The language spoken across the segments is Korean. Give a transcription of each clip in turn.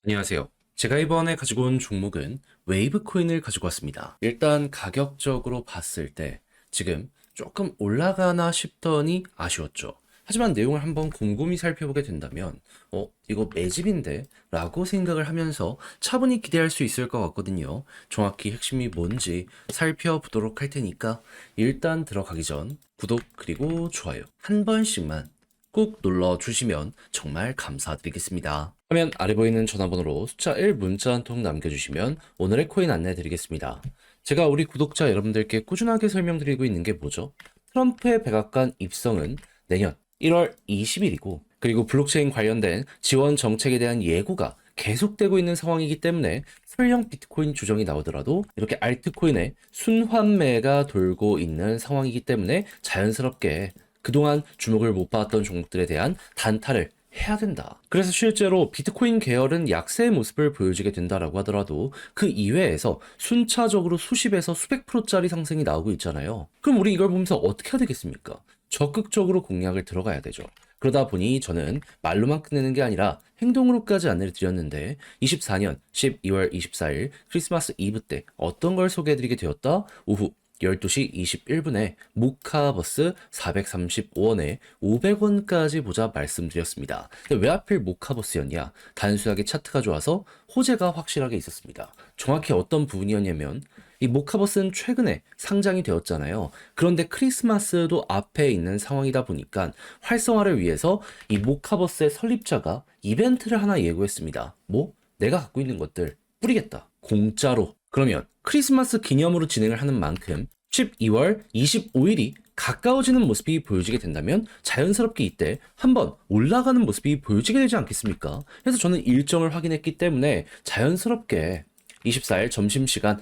안녕하세요. 제가 이번에 가지고 온 종목은 웨이브 코인을 가지고 왔습니다. 일단 가격적으로 봤을 때 지금 조금 올라가나 싶더니 아쉬웠죠. 하지만 내용을 한번 곰곰이 살펴보게 된다면 이거 매집인데? 라고 생각을 하면서 차분히 기대할 수 있을 것 같거든요. 정확히 핵심이 뭔지 살펴보도록 할 테니까 일단 들어가기 전 구독 그리고 좋아요 한 번씩만 꼭 눌러주시면 정말 감사드리겠습니다. 화면 아래 보이는 전화번호로 숫자 1 문자 한 통 남겨주시면 오늘의 코인 안내 드리겠습니다. 제가 우리 구독자 여러분들께 꾸준하게 설명드리고 있는 게 뭐죠? 트럼프의 백악관 입성은 내년 1월 20일이고 그리고 블록체인 관련된 지원 정책에 대한 예고가 계속되고 있는 상황이기 때문에 설령 비트코인 조정이 나오더라도 이렇게 알트코인의 순환매가 돌고 있는 상황이기 때문에 자연스럽게 그동안 주목을 못 받았던 종목들에 대한 단타를 해야 된다. 그래서 실제로 비트코인 계열은 약세의 모습을 보여주게 된다라고 하더라도 그 이외에서 순차적으로 수십에서 수백 프로짜리 상승이 나오고 있잖아요. 그럼 우리 이걸 보면서 어떻게 해야 되겠습니까? 적극적으로 공략을 들어가야 되죠. 그러다 보니 저는 말로만 끝내는 게 아니라 행동으로까지 안내를 드렸는데 24년 12월 24일 크리스마스 이브 때 어떤 걸 소개해드리게 되었다? 오후 12시 21분에 모카버스 435원에 500원까지 보자 말씀드렸습니다. 근데 왜 하필 모카버스였냐? 단순하게 차트가 좋아서 호재가 확실하게 있었습니다. 정확히 어떤 부분이었냐면 이 모카버스는 최근에 상장이 되었잖아요. 그런데 크리스마스도 앞에 있는 상황이다 보니까 활성화를 위해서 이 모카버스의 설립자가 이벤트를 하나 예고했습니다. 뭐? 내가 갖고 있는 것들 뿌리겠다. 공짜로. 그러면 크리스마스 기념으로 진행을 하는 만큼 12월 25일이 가까워지는 모습이 보여지게 된다면 자연스럽게 이때 한번 올라가는 모습이 보여지게 되지 않겠습니까? 그래서 저는 일정을 확인했기 때문에 자연스럽게 24일 점심시간,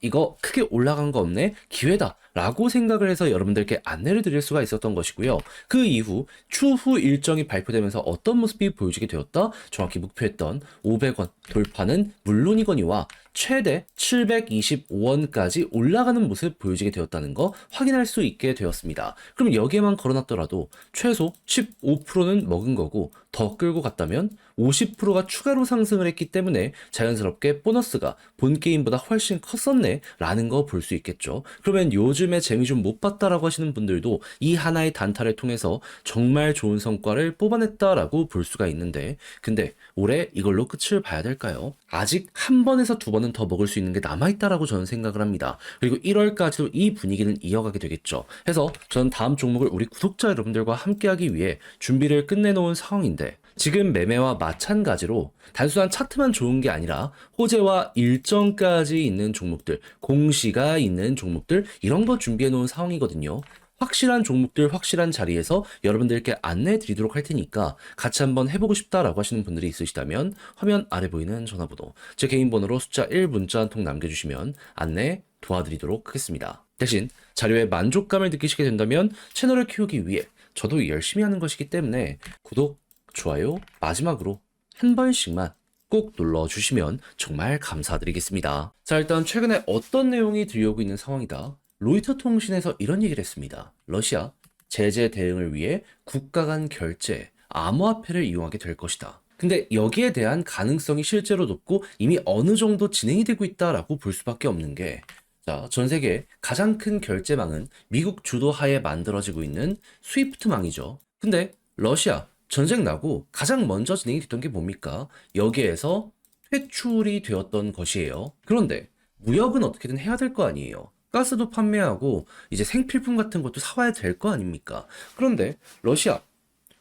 이거 크게 올라간 거 없네? 기회다. 라고 생각을 해서 여러분들께 안내를 드릴 수가 있었던 것이고요. 그 이후 추후 일정이 발표되면서 어떤 모습이 보여지게 되었다? 정확히 목표했던 500원 돌파는 물론이거니와 최대 725원까지 올라가는 모습 보여지게 되었다는 거 확인할 수 있게 되었습니다. 그럼 여기에만 걸어놨더라도 최소 15%는 먹은 거고 더 끌고 갔다면 50%가 추가로 상승을 했기 때문에 자연스럽게 보너스가 본 게임보다 훨씬 컸었네 라는 거 볼 수 있겠죠. 그러면 요즘에 재미 좀 못 봤다라고 하시는 분들도 이 하나의 단타를 통해서 정말 좋은 성과를 뽑아냈다라고 볼 수가 있는데 근데 올해 이걸로 끝을 봐야 될까요? 아직 한 번에서 두 번은 더 먹을 수 있는 게 남아있다라고 저는 생각을 합니다. 그리고 1월까지도 이 분위기는 이어가게 되겠죠. 해서 저는 다음 종목을 우리 구독자 여러분들과 함께하기 위해 준비를 끝내놓은 상황인데 지금 매매와 마찬가지로 단순한 차트만 좋은 게 아니라 호재와 일정까지 있는 종목들, 공시가 있는 종목들 이런 거 준비해 놓은 상황이거든요. 확실한 종목들 확실한 자리에서 여러분들께 안내해 드리도록 할 테니까 같이 한번 해보고 싶다라고 하시는 분들이 있으시다면 화면 아래 보이는 전화번호 제 개인 번호로 숫자 1 문자 한 통 남겨주시면 안내 도와드리도록 하겠습니다. 대신 자료에 만족감을 느끼시게 된다면 채널을 키우기 위해 저도 열심히 하는 것이기 때문에 구독, 좋아요 마지막으로 한 번씩만 꼭 눌러주시면 정말 감사드리겠습니다. 자, 일단 최근에 어떤 내용이 들려오고 있는 상황이다. 로이터 통신에서 이런 얘기를 했습니다. 러시아 제재 대응을 위해 국가 간 결제, 암호화폐를 이용하게 될 것이다. 근데 여기에 대한 가능성이 실제로 높고 이미 어느 정도 진행이 되고 있다라고 볼 수밖에 없는 게 자, 전 세계 가장 큰 결제망은 미국 주도하에 만들어지고 있는 스위프트망이죠. 근데 러시아 전쟁 나고 가장 먼저 진행이 됐던 게 뭡니까? 여기에서 퇴출이 되었던 것이에요. 그런데 무역은 어떻게든 해야 될 거 아니에요. 가스도 판매하고 이제 생필품 같은 것도 사와야 될 거 아닙니까? 그런데 러시아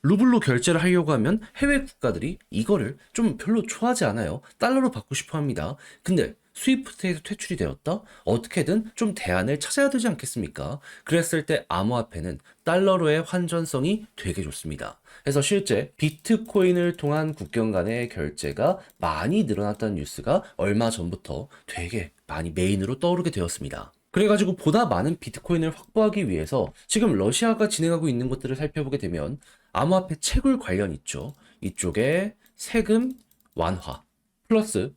루블로 결제를 하려고 하면 해외 국가들이 이거를 좀 별로 좋아하지 않아요. 달러로 받고 싶어 합니다. 근데 스위프트에서 퇴출이 되었다? 어떻게든 좀 대안을 찾아야 되지 않겠습니까? 그랬을 때 암호화폐는 달러로의 환전성이 되게 좋습니다. 그래서 실제 비트코인을 통한 국경 간의 결제가 많이 늘어났다는 뉴스가 얼마 전부터 되게 많이 메인으로 떠오르게 되었습니다. 그래가지고 보다 많은 비트코인을 확보하기 위해서 지금 러시아가 진행하고 있는 것들을 살펴보게 되면 암호화폐 채굴 관련 있죠. 이쪽에 세금 완화 플러스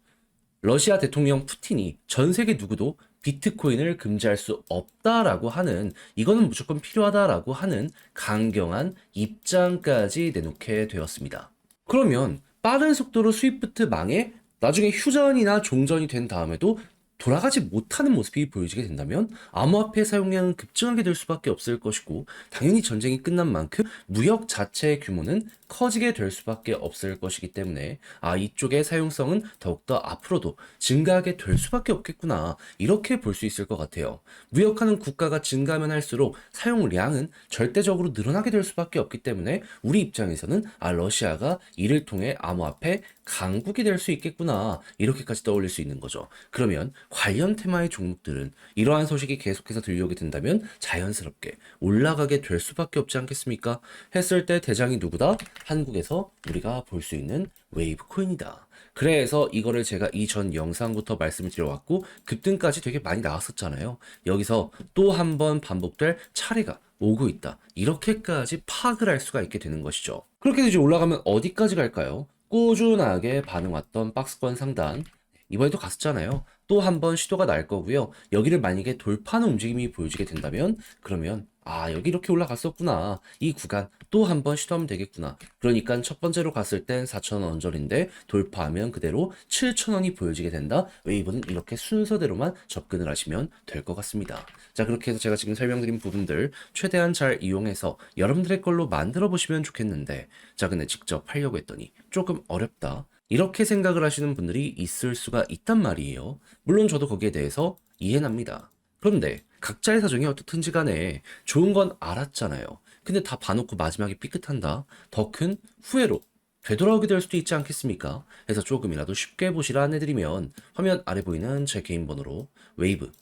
러시아 대통령 푸틴이 전 세계 누구도 비트코인을 금지할 수 없다라고 하는 이거는 무조건 필요하다라고 하는 강경한 입장까지 내놓게 되었습니다. 그러면 빠른 속도로 스위프트 망에 나중에 휴전이나 종전이 된 다음에도 돌아가지 못하는 모습이 보여지게 된다면 암호화폐 사용량은 급증하게 될 수밖에 없을 것이고, 당연히 전쟁이 끝난 만큼 무역 자체의 규모는 커지게 될 수밖에 없을 것이기 때문에 이쪽의 사용성은 더욱더 앞으로도 증가하게 될 수밖에 없겠구나, 이렇게 볼 수 있을 것 같아요. 무역하는 국가가 증가하면 할수록 사용량은 절대적으로 늘어나게 될 수밖에 없기 때문에 우리 입장에서는 러시아가 이를 통해 암호화폐 강국이 될 수 있겠구나, 이렇게까지 떠올릴 수 있는 거죠. 그러면 관련 테마의 종목들은 이러한 소식이 계속해서 들려오게 된다면 자연스럽게 올라가게 될 수밖에 없지 않겠습니까? 했을 때 대장이 누구다? 한국에서 우리가 볼 수 있는 웨이브 코인이다. 그래서 이거를 제가 이전 영상부터 말씀을 드려왔고 급등까지 되게 많이 나왔었잖아요. 여기서 또 한 번 반복될 차례가 오고 있다, 이렇게까지 파악을 할 수가 있게 되는 것이죠. 그렇게 이제 올라가면 어디까지 갈까요? 꾸준하게 반응왔던 박스권 상단, 이번에도 갔었잖아요. 또 한 번 시도가 날 거고요. 여기를 만약에 돌파하는 움직임이 보여지게 된다면, 그러면 여기 이렇게 올라갔었구나, 이 구간 또 한 번 시도하면 되겠구나. 그러니까 첫 번째로 갔을 땐 4,000원 언저리인데 돌파하면 그대로 7,000원이 보여지게 된다. 웨이브는 이렇게 순서대로만 접근을 하시면 될 것 같습니다. 자, 그렇게 해서 제가 지금 설명드린 부분들 최대한 잘 이용해서 여러분들의 걸로 만들어 보시면 좋겠는데, 자, 근데 직접 하려고 했더니 조금 어렵다, 이렇게 생각을 하시는 분들이 있을 수가 있단 말이에요. 물론 저도 거기에 대해서 이해는 합니다. 그런데 각자의 사정이 어떻든지 간에 좋은 건 알았잖아요. 근데 다 봐놓고 마지막에 삐끗한다? 더 큰 후회로 되돌아오게 될 수도 있지 않겠습니까? 해서 조금이라도 쉽게 보시라 안내드리면, 화면 아래 보이는 제 개인 번호로 웨이브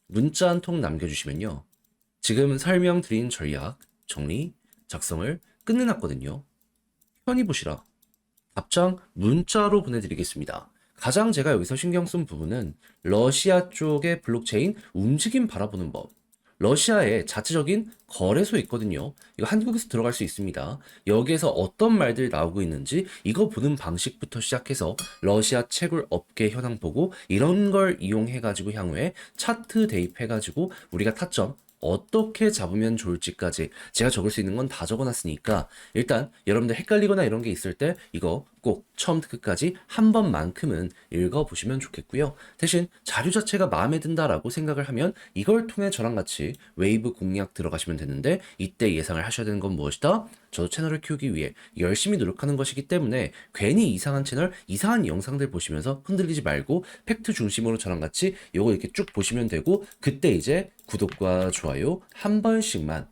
문자 한 통 남겨주시면요, 지금 설명드린 전략 정리 작성을 끝내놨거든요. 편히 보시라 답장 문자로 보내드리겠습니다. 가장 제가 여기서 신경 쓴 부분은 러시아 쪽의 블록체인 움직임 바라보는 법. 러시아에 자체적인 거래소 있거든요. 이거 한국에서 들어갈 수 있습니다. 여기에서 어떤 말들이 나오고 있는지 이거 보는 방식부터 시작해서 러시아 채굴 업계 현황 보고 이런 걸 이용해가지고 향후에 차트 대입해가지고 우리가 타점 어떻게 잡으면 좋을지까지 제가 적을 수 있는 건 다 적어놨으니까, 일단 여러분들 헷갈리거나 이런 게 있을 때 이거 꼭 처음부터 끝까지 한 번만큼은 읽어보시면 좋겠고요. 대신 자료 자체가 마음에 든다라고 생각을 하면 이걸 통해 저랑 같이 웨이브 공략 들어가시면 되는데, 이때 예상을 하셔야 되는 건 무엇이다? 저도 채널을 키우기 위해 열심히 노력하는 것이기 때문에 괜히 이상한 채널, 이상한 영상들 보시면서 흔들리지 말고 팩트 중심으로 저랑 같이 요거 이렇게 쭉 보시면 되고, 그때 이제 구독과 좋아요 한 번씩만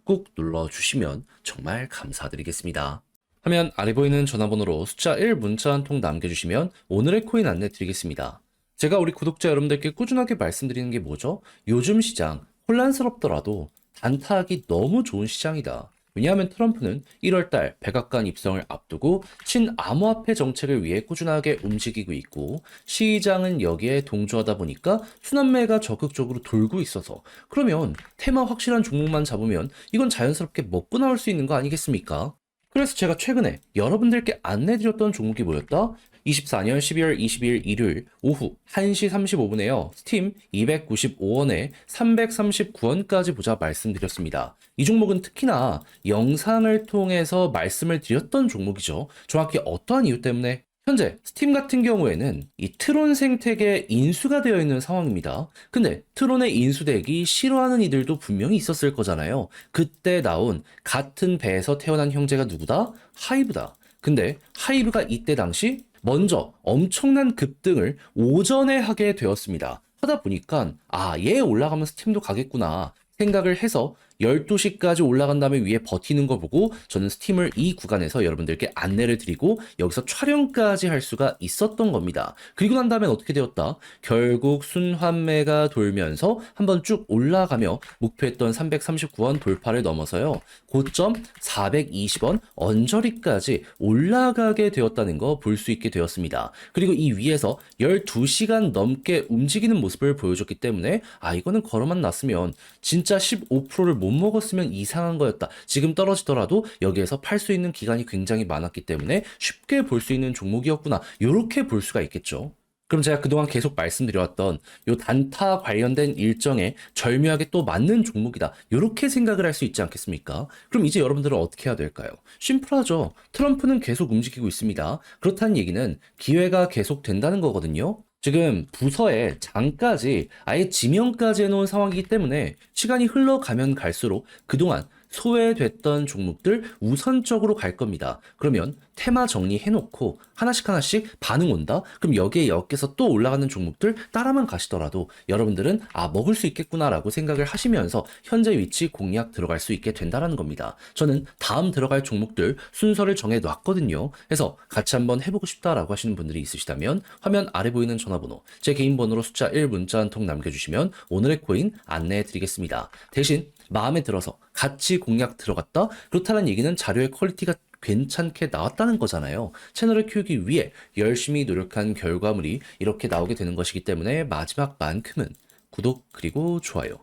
꾹 눌러주시면 정말 감사드리겠습니다. 화면 아래 보이는 전화번호로 숫자 1 문자 한 통 남겨주시면 오늘의 코인 안내 드리겠습니다. 제가 우리 구독자 여러분들께 꾸준하게 말씀드리는 게 뭐죠? 요즘 시장 혼란스럽더라도 단타하기 너무 좋은 시장이다. 왜냐하면 트럼프는 1월달 백악관 입성을 앞두고 친암호화폐 정책을 위해 꾸준하게 움직이고 있고, 시장은 여기에 동조하다 보니까 순환매가 적극적으로 돌고 있어서, 그러면 테마 확실한 종목만 잡으면 이건 자연스럽게 먹고 나올 수 있는 거 아니겠습니까? 그래서 제가 최근에 여러분들께 안내드렸던 종목이 뭐였다? 24년 12월 22일 일요일 오후 1시 35분에요. 스팀 295원에 339원까지 보자 말씀드렸습니다. 이 종목은 특히나 영상을 통해서 말씀을 드렸던 종목이죠. 정확히 어떠한 이유 때문에? 현재 스팀 같은 경우에는 이 트론 생태계에 인수가 되어 있는 상황입니다. 근데 트론의 인수되기 싫어하는 이들도 분명히 있었을 거잖아요. 그때 나온 같은 배에서 태어난 형제가 누구다? 하이브다. 근데 하이브가 이때 당시 먼저 엄청난 급등을 오전에 하게 되었습니다. 하다 보니까 얘 올라가면 스팀도 가겠구나 생각을 해서 12시까지 올라간 다음에 위에 버티는 거 보고 저는 스팀을 이 구간에서 여러분들께 안내를 드리고 여기서 촬영까지 할 수가 있었던 겁니다. 그리고 난 다음엔 어떻게 되었다? 결국 순환매가 돌면서 한번 쭉 올라가며 목표했던 339원 돌파를 넘어서요, 고점 420원 언저리까지 올라가게 되었다는 거 볼 수 있게 되었습니다. 그리고 이 위에서 12시간 넘게 움직이는 모습을 보여줬기 때문에 이거는 걸어만 놨으면 진짜 15%를 못 먹었으면 이상한 거였다. 지금 떨어지더라도 여기에서 팔 수 있는 기간이 굉장히 많았기 때문에 쉽게 볼 수 있는 종목이었구나. 이렇게 볼 수가 있겠죠. 그럼 제가 그동안 계속 말씀드려왔던 요 단타 관련된 일정에 절묘하게 또 맞는 종목이다. 이렇게 생각을 할 수 있지 않겠습니까? 그럼 이제 여러분들은 어떻게 해야 될까요? 심플하죠. 트럼프는 계속 움직이고 있습니다. 그렇다는 얘기는 기회가 계속 된다는 거거든요. 지금 부서에 장까지 아예 지명까지 해놓은 상황이기 때문에 시간이 흘러가면 갈수록 그동안 소외됐던 종목들 우선적으로 갈 겁니다. 그러면 테마 정리해놓고 하나씩 하나씩 반응 온다? 그럼 여기에 엮여서 또 올라가는 종목들 따라만 가시더라도 여러분들은 먹을 수 있겠구나라고 생각을 하시면서 현재 위치 공략 들어갈 수 있게 된다는 겁니다. 저는 다음 들어갈 종목들 순서를 정해 놨거든요. 그래서 같이 한번 해보고 싶다라고 하시는 분들이 있으시다면 화면 아래 보이는 전화번호, 제 개인 번호로 숫자 1 문자 한 통 남겨주시면 오늘의 코인 안내해 드리겠습니다. 대신 마음에 들어서 같이 공략 들어갔다? 그렇다는 얘기는 자료의 퀄리티가 괜찮게 나왔다는 거잖아요. 채널을 키우기 위해 열심히 노력한 결과물이 이렇게 나오게 되는 것이기 때문에 마지막만큼은 구독 그리고 좋아요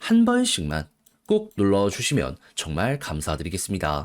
한 번씩만 꼭 눌러주시면 정말 감사드리겠습니다.